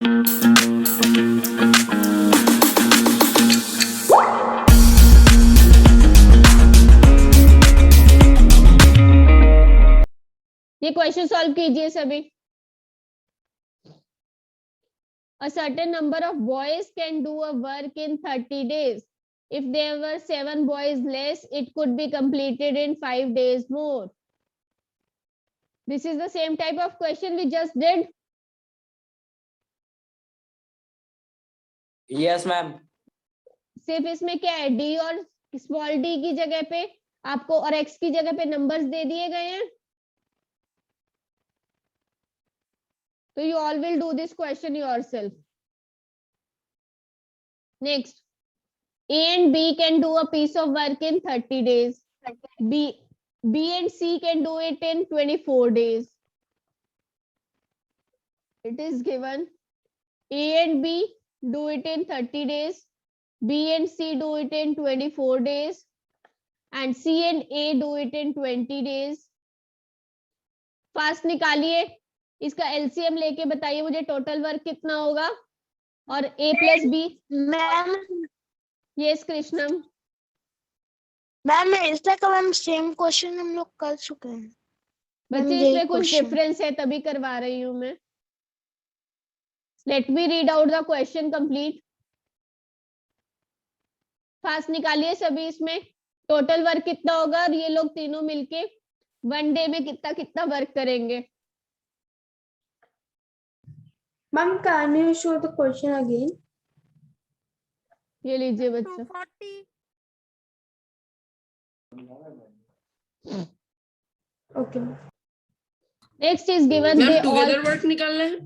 ये question solve कीजिए सभी। A certain number of boys can do a work in 30 days. If there were 7 boys less, it could be completed in 5 days more. This is the same type of question we just did. Yes, ma'am. सिर्फ इसमें क्या है, d और small d की जगह पे आपको और x की जगह पे नंबर्स दे दिए गए हैं. So you all will do this question yourself. Next, A and B can do a piece of work in 30 days. B and C can do it in 24 days. It is given A and B do it in 30 days. B and C do it in 24 days. And C and A do it in 20 days. Fast निकालिए, इसका LCM लेके बताइए मुझे total work कितना होगा. और A plus B. Ma'am yes कृष्णम. Ma'am इसका का मैम सेम क्वेश्चन हम लोग कर चुके हैं. बच्चे इसमें कुछ डिफरेंस है तभी करवा रही हूँ मैं. Let me read out the question complete. Fast निकालिए सभी, इसमें टोटल वर्क कितना होगा और ये लोग तीनों मिलके वन डे में कितना कितना वर्क करेंगे. Ma'am can you show the question again. ये लीजिए बच्चा. 240. Okay. Next is given they together work निकालना है.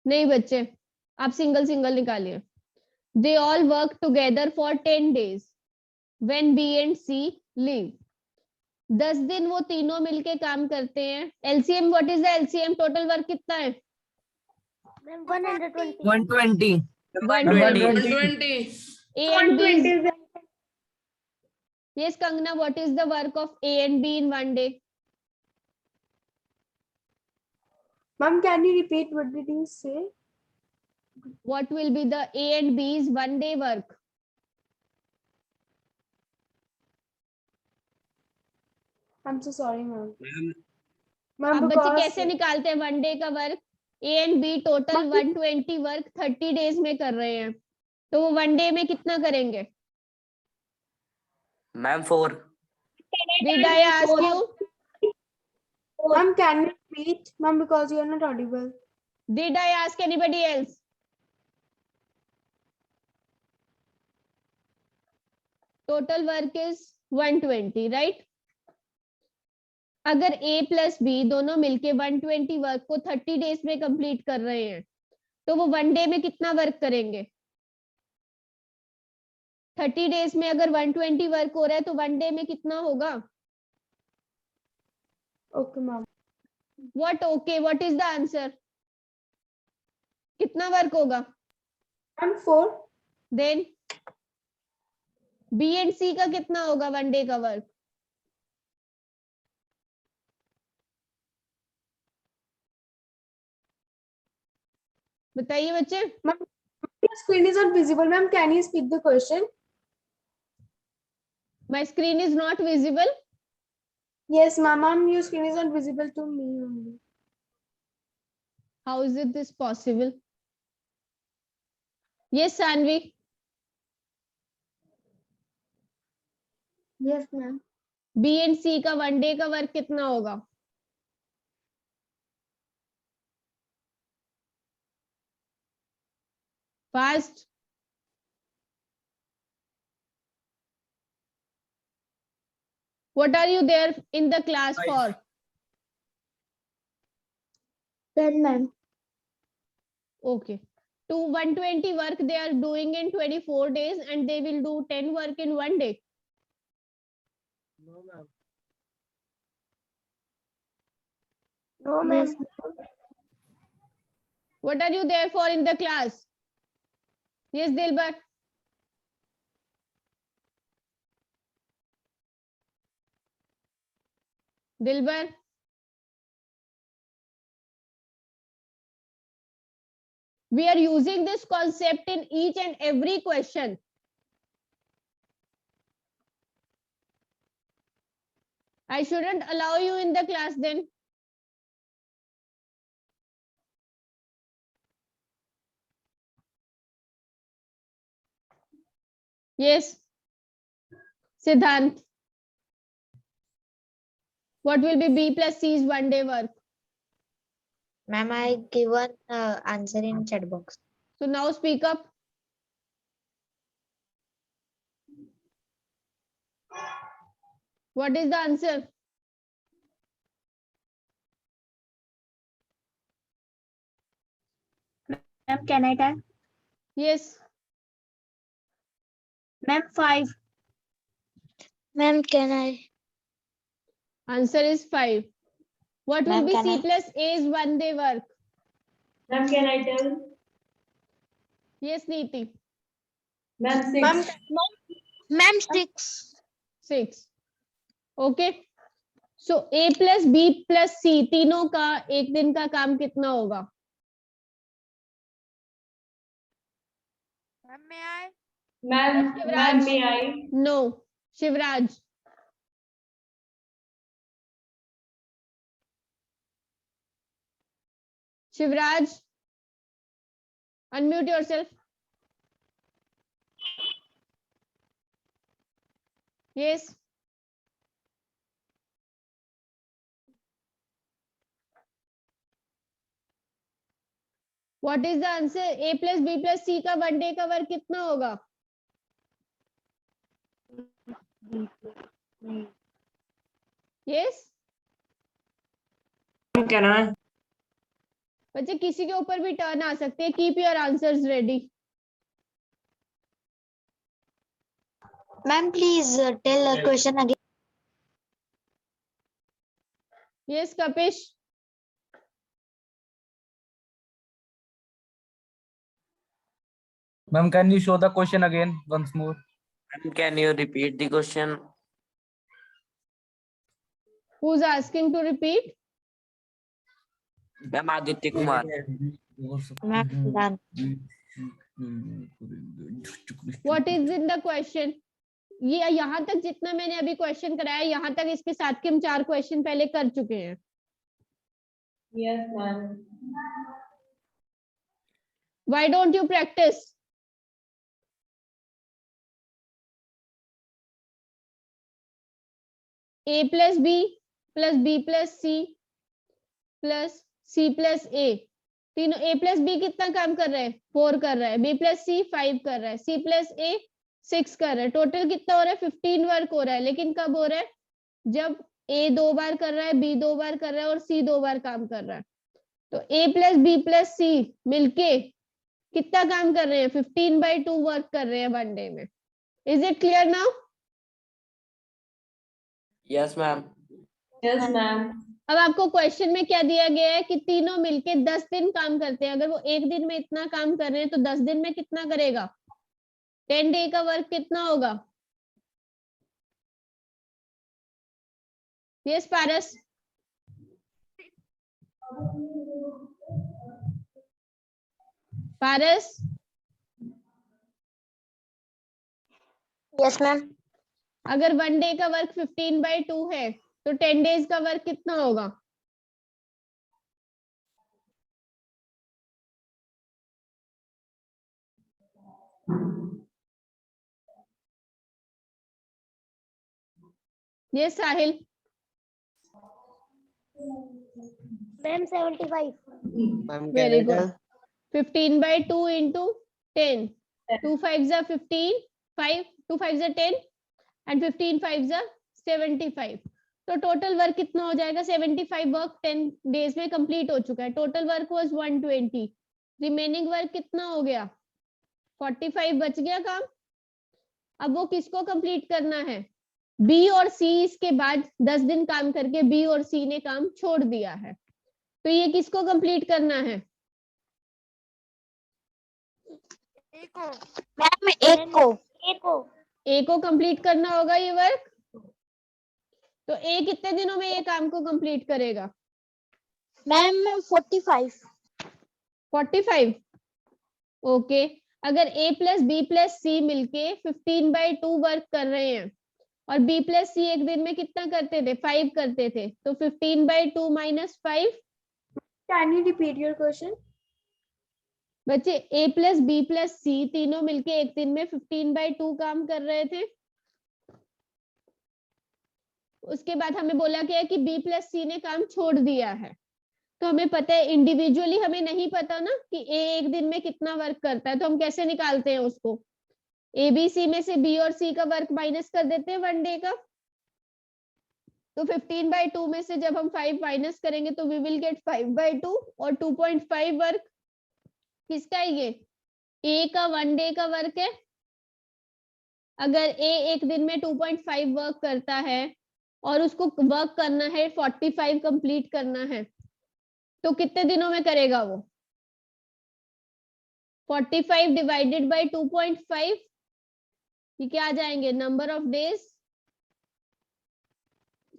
नहीं बच्चे, आप सिंगल सिंगल निकालिए. They all work together for 10 days when B and C leave. 10 दिन वो तीनों मिलके काम करते हैं. LCM, what is the LCM? Total work कितना है? 120. 120. 120. A and B is, yes Kangana, what is the work of A and B in one day? Ma'am, can you repeat what did you say? What will be the A and B's one day work? I'm so sorry, ma'am. अब बच्चे कैसे निकालते हैं one day का work? A and B total 120 work 30 days में कर रहे हैं, तो वो वन डे में कितना करेंगे? Ma'am, 4. Did I ask you? Ma'am, can you repeat? Ma'am, because you are not audible. Did I ask anybody else? Total work is 120, right? अगर A प्लस B दोनों मिलके 120 वर्क को 30 डेज में complete कर रहे हैं, तो वो वन डे में कितना वर्क करेंगे? 30 डेज में अगर 120 वर्क हो रहा है तो वन डे में कितना होगा? Okay, ma'am. What okay? What is the answer? कितना वर्क होगा? Ma'am, 4. Then B and C का कितना होगा वन डे का वर्क? बताइए बच्चे. Ma'am, your screen is not visible. Ma'am, can you speak the question? My screen is not visible. Yes, ma'am. Ma'am, your screen is not visible to me only. How is it this possible? Yes, Sanvi. Yes, ma'am. B and C का one day का work कितना होगा? Fast. What are you there in the class for? 10, ma'am. Okay. To 120 work they are doing in 24 days and they will do 10 work in one day. No, ma'am. No, ma'am. Yes. What are you there for in the class? Yes, Dilbar. Dilbar. We are using this concept in each and every question. I shouldn't allow you in the class then. Yes. Siddhant. What will be B plus C's one day work? Ma'am, I given answer in chat box. So now speak up. What is the answer? Ma'am, can I tell? Yes. Ma'am, 5. Ma'am, can I? Answer is 5. What will Ma'am, be can C I? plus A's one day work? Ma'am, can I tell? Yes, Neeti. Ma'am, 6. Ma'am, ma'am, 6. 6. Okay. So A plus B plus C तीनों का एक दिन का काम कितना होगा? Ma'am, may I? Ma'am, Shivraj. may I? No. Shivraj. Shivraj. Unmute yourself. Yes. What is the answer? A plus B plus C का one day का वर्क कितना होगा? Yes. Can I? बच्चे किसी के ऊपर भी टर्न आ सकते हैं. Keep your answers ready. Ma'am, please tell a question again. Yes, Kapish. Ma'am, can you show the question again once more? Can you repeat the question? Who's asking to repeat? Ma'am, Aditya Kumar. Ma'am, done. What is in the question? ये यहाँ तक जितना मैंने अभी question कराया, यहाँ तक इसके साथ के हम 4 क्वेश्चन पहले कर चुके हैं. Yes, ma'am. Why don't you practice? A plus B plus B plus C plus C plus A. तीनों A plus B कितना काम कर रहा है? 4 कर रहा है. B plus C 5 कर रहा है. C plus A 6 कर रहा है. टोटल कितना हो रहा है? 15 वर्क हो रहा है. लेकिन कब हो रहा है? जब A 2 बार कर रहा है, B 2 बार कर रहा है और C 2 बार काम कर रहा है. तो A plus B plus C मिलके कितना काम कर रहे हैं? 15/2 वर्क कर रहे हैं वन डे में. Is it clear now? Yes, ma'am. Yes, ma'am. अब आपको क्वेश्चन में क्या दिया गया है कि तीनों मिलके 10 दिन काम करते हैं. अगर वो एक दिन में इतना काम कर रहे हैं तो 10 दिन में कितना करेगा? 10 डे का वर्क कितना होगा? यस पारस. पारस. Yes, ma'am. अगर वन डे का वर्क 15/2 है तो 10 डेज का वर्क कितना होगा? ये साहिल. Ma'am, 75. Ma'am, Very good. 15/2 into 10. 2 5s are 15. 5 2 5s are 10 and 15 5s are 75. तो टोटल वर्क कितना हो जाएगा? 75 वर्क 10 डेज में कंप्लीट हो चुका है. Total work was 120. Remaining work कितना हो गया? 45 बच गया काम. अब वो किसको कंप्लीट करना है? बी और सी इसके बाद 10 दिन काम करके बी और सी ने काम छोड़ दिया है. तो ये किसको कंप्लीट करना है? मैम, एक को. ए को कंप्लीट करना होगा ये वर्क. तो ए कितने दिनों में ये काम को कंप्लीट करेगा? मैम, 45. 45. ओके अगर a प्लस बी प्लस सी मिलके 15/2 वर्क कर रहे हैं और b प्लस सी एक दिन में कितना करते थे 5 करते थे तो 15/2 minus 5 Can you repeat your question? बच्चे a प्लस बी प्लस सी तीनों मिलके एक दिन में 15/2 काम कर रहे थे। उसके बाद हमें बोला गया कि b प्लस सी ने काम छोड़ दिया है तो हमें पता है इंडिविजुअली हमें नहीं पता ना कि a एक दिन में कितना वर्क करता है तो हम कैसे निकालते हैं उसको a b c में से b और c का वर्क माइनस कर देते हैं 1 डे का तो 15/2 में से जब हम 5 माइनस करेंगे तो वी विल गेट 5/2 और 2.5 वर्क किसका है ये a का 1 डे का वर्क है। अगर a एक दिन में 2.5 वर्क करता है और उसको वर्क करना है 45 कंप्लीट करना है तो कितने दिनों में करेगा वो 45 डिवाइडेड बाय 2.5 ये क्या आ जाएंगे नंबर ऑफ डेज।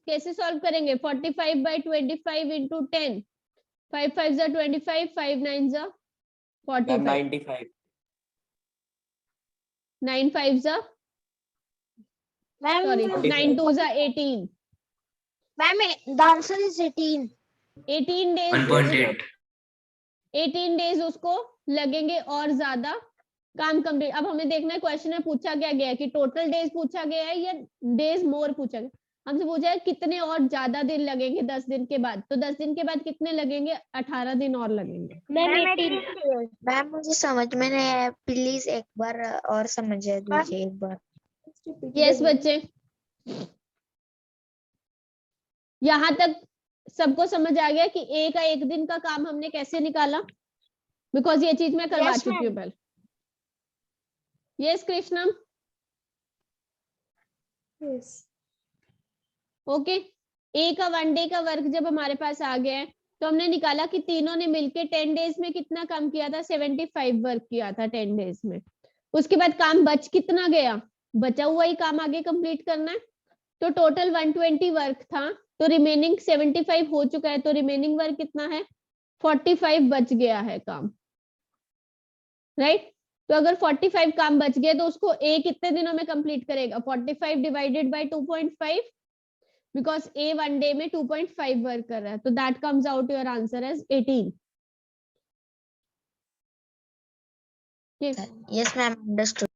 कैसे सॉल्व करेंगे 45/25 इंटू 10 5 5 जा 25 5 9 जा 45 95. 9 5 जा मैम सॉरी 9 2 जा 18 ma'am the answer is 18। 18 days 1.8. 18 days उसको लगेंगे और ज्यादा काम कंप्लीट। अब हमें देखना है क्वेश्चन में पूछा क्या गया है कि टोटल डेज पूछा गया है या डेज मोर पूछा गया। हमसे पूछा है कितने और ज्यादा दिन लगेंगे 10 दिन के बाद तो 10 दिन के बाद कितने लगेंगे 18 दिन और लगेंगे। मैम मुझे समझ में नहीं आया, प्लीज एक बार और समझा दीजिए एक बार। Just repeat it yes again. बच्चे यहाँ तक सबको समझ आ गया कि ए का एक दिन का काम हमने कैसे निकाला बिकॉज ये चीज मैं करवा Yes, चुकी हूँ पहले। यस कृष्णम Yes. ओके ए का 1 डे का वर्क जब हमारे पास आ गया है तो हमने निकाला कि तीनों ने मिलके 10 डेज में कितना काम किया था 75 वर्क किया था 10 डेज में। उसके बाद काम बच कितना गया बचा हुआ ही काम आगे कंप्लीट करना है तो टोटल 120 वर्क था तो रिमेनिंग 75 हो चुका है तो रिमेनिंग वर्क कितना है 45 बच गया है काम राइट। तो अगर 45 काम बच गए तो उसको ए कितने दिनों में कंप्लीट करेगा 45 divided by 2.5 because A 1 day में 2.5 वर्क कर रहा है तो that comes out your answer as 18। Yes ma'am understood.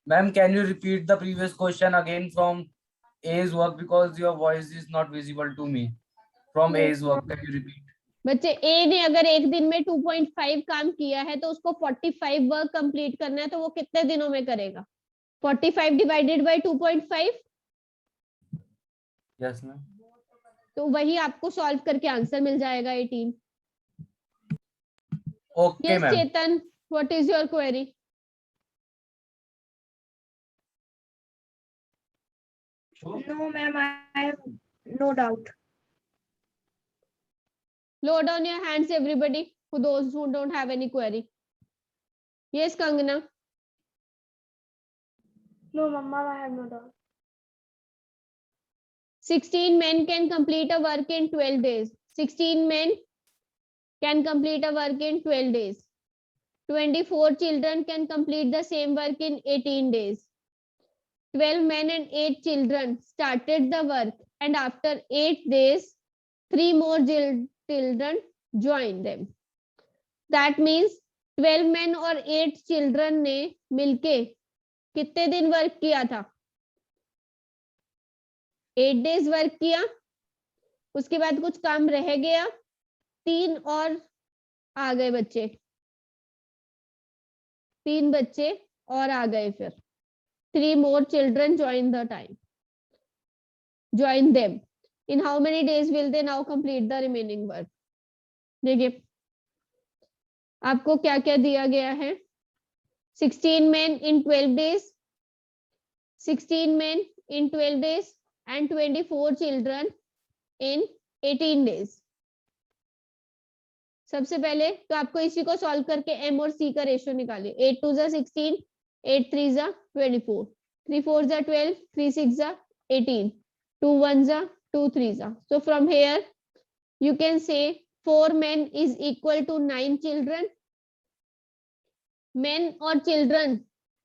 Ma'am, can you repeat the previous question again from A's work because your voice is not visible to me. From A's work, can you repeat? बच्चे ए ने अगर एक दिन में 2.5 काम किया है तो उसको 45 वर्क कंप्लीट करना है तो वो कितने दिनों में करेगा 45 डिवाइडेड बाय 2.5 Yes, ma'am. तो वही आपको सॉल्व करके आंसर मिल जाएगा 18। Okay, yes ma'am. Chetan what is your query. No, ma'am, I have no doubt. Lower down your hands everybody for those who don't have any query. Yes Kangana. No, ma'am, I have no doubt. 16 men can complete a work in 12 days. 16 men can complete a work in 12 days. 24 children can complete the same work in 18 days. 12 men and 8 children started the work and after 8 days, 3 more children joined them. That means 12 men और 8 children ने मिलके कितने दिन work किया था 8 days work किया। उसके बाद कुछ काम रह गया 3 और आ गए बच्चे 3 बच्चे और आ गए फिर 3 more children join them. In how many days will they now complete the remaining work? देखिए आपको क्या क्या दिया गया है 16 men in 12 days, 16 men in 12 days and 24 children in 18 days. सबसे पहले तो आपको इसी को सॉल्व करके m और c का रेशियो निकालिए 8 2 जा 16 8 3 जा 24 3 4 जा 12 3 6 जा 18 2 1 जा 2 3 जा। So from here you can say 4 men is equal to 9 children main और चिल्ड्रन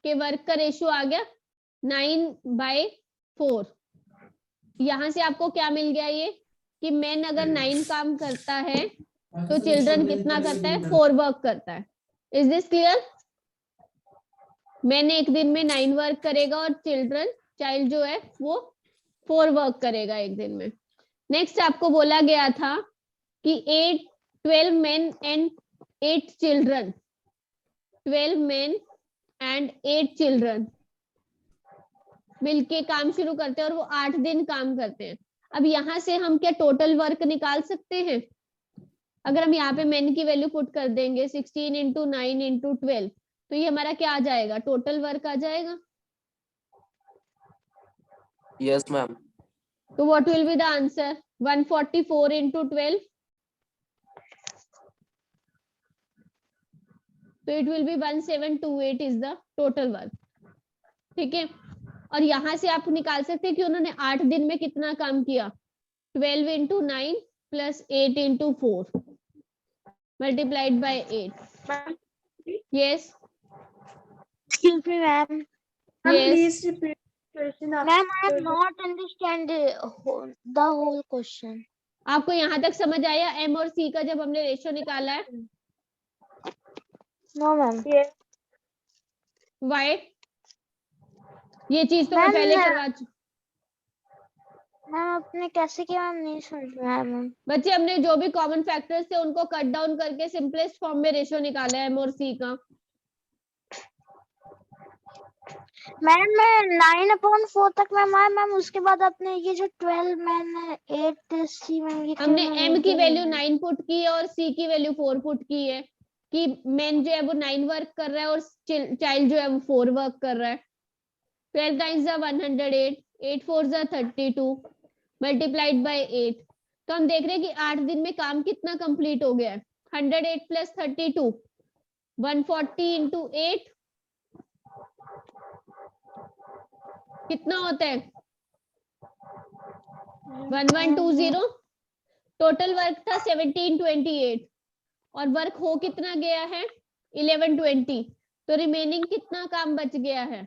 के वर्क का रेशियो आ गया 9/4। यहां से आपको क्या मिल गया ये कि मेन अगर 9 काम करता है तो चिल्ड्रन कितना करता है, 4 वर्क करता है। Is this clear? मैंने एक दिन में 9 वर्क करेगा और चाइल्ड जो है वो 4 वर्क करेगा एक दिन में। नेक्स्ट आपको बोला गया था कि 12 men and 8 children, 12 men and 8 children मिलके काम शुरू करते हैं और वो 8 दिन काम करते हैं। अब यहाँ से हम क्या टोटल वर्क निकाल सकते हैं? अगर हम यहाँ पे मेन की वैल्यू पुट कर देंगे 16 × 9 × 12 तो ये हमारा क्या आ जाएगा, टोटल वर्क आ जाएगा। Yes, ma'am. तो what will be the answer? 144 × 12, तो it will be 1728 is the total work. ठीक है, और यहां से आप निकाल सकते हैं कि उन्होंने 8 दिन में कितना काम किया। 12 × 9 + 8 × 4 multiplied by 8. Yes. Excuse me, ma'am. Ma'am, Yes. please repeat the question. Ma'am, I have not understand the whole question. आपको यहाँ तक समझ आया एम और सी का जब हमने रेशियो निकाला है? No, ma'am. Yes. वाई? ये चीज तो मैं Ma'am, पहले करवा चुकी। मैम आपने कैसे किया? मैम नहीं समझ में आया मैम। बच्चे हमने जो भी कॉमन फैक्टर्स थे उनको कट डाउन करके सिंपलेस्ट फॉर्म में रेशियो निकाला है एम और सी का। मैम मैं 9/4 तक मैम आया मैम, उसके बाद आपने ये जो 12 मैंने 8 सी मैम ये हमने एम की वैल्यू 9 पुट की है और सी की वैल्यू 4 पुट की है कि मेन जो है वो 9 वर्क कर रहा है और चाइल्ड जो है वो 4 वर्क कर रहा है। 12 times 108, 8 4 32 मल्टीप्लाइड बाय 8। तो हम देख रहे हैं कि 8 दिन में काम कितना कंप्लीट हो गया है। 108 + 32 140 × 8 कितना होता है? 1120। टोटल वर्क था 1728 और वर्क हो कितना गया है? 1120। तो रिमेनिंग कितना काम बच गया है?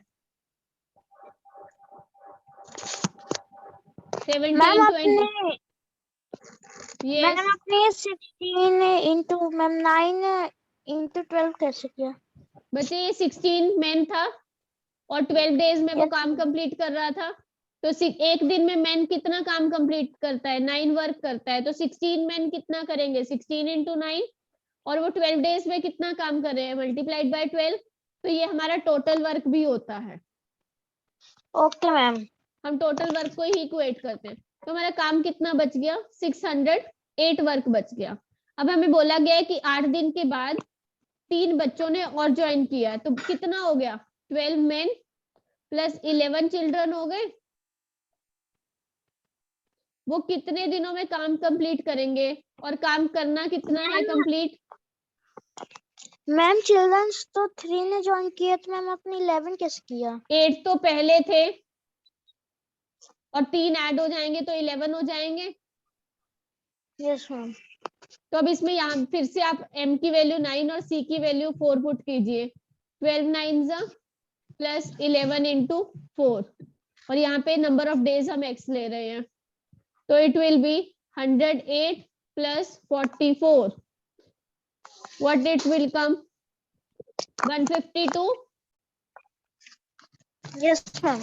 मैम आपने 1720। मैम आपने 16 × मैम 9 × 12 कैसे किया? बच्चे ये 16 मैन था और 12 डेज में वो Yes, काम ma'am. कंप्लीट कर रहा था। तो एक दिन में मैन कितना काम कंप्लीट करता है? 9 वर्क करता है। तो 16 मैन कितना करेंगे? 16 × 9 और वो 12 डेज में कितना काम कर रहे हैं? Multiplied by 12। तो ये हमारा टोटल वर्क भी होता है। Okay ma'am. हम टोटल वर्क को ही इक्वेट करते हैं। तो हमारा काम कितना बच गया? 608 वर्क बच गया। अब हमें बोला गया है कि 8 दिन के बाद 3 बच्चों ने और ज्वाइन किया है, तो कितना हो गया? 12 men + 11 चिल्ड्रन हो गए। वो कितने दिनों में काम कंप्लीट करेंगे और काम करना कितना है कंप्लीट? मैम चिल्ड्रंस तो 3 ने ज्वाइन किया, तो मैम आपने 11 कैसे किया? 8 तो पहले थे और 3 ऐड हो जाएंगे तो 11 हो जाएंगे। Yes ma'am. तो अब इसमें यहाँ फिर से आप m की वैल्यू 9 और c की वैल्यू 4 पुट कीजिए। 12 9s + 11 × 4 और यहाँ पे नंबर ऑफ डेज हम x ले रहे हैं, तो it will be 108 + 44। What it will come? 152। Yes ma'am.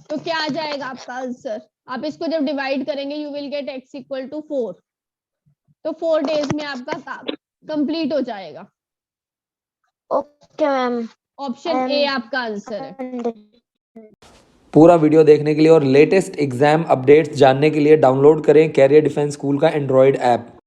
तो क्या आ जाएगा आपका आंसर? आप इसको जब डिवाइड करेंगे यू विल गेट x = 4। तो 4 डेज में आपका काम कंप्लीट हो जाएगा। Okay ma'am. ऑप्शन ए आपका आंसर है। पूरा वीडियो देखने के लिए और लेटेस्ट एग्जाम अपडेट्स जानने के लिए डाउनलोड करें कैरियर डिफेंस स्कूल का एंड्रॉयड ऐप।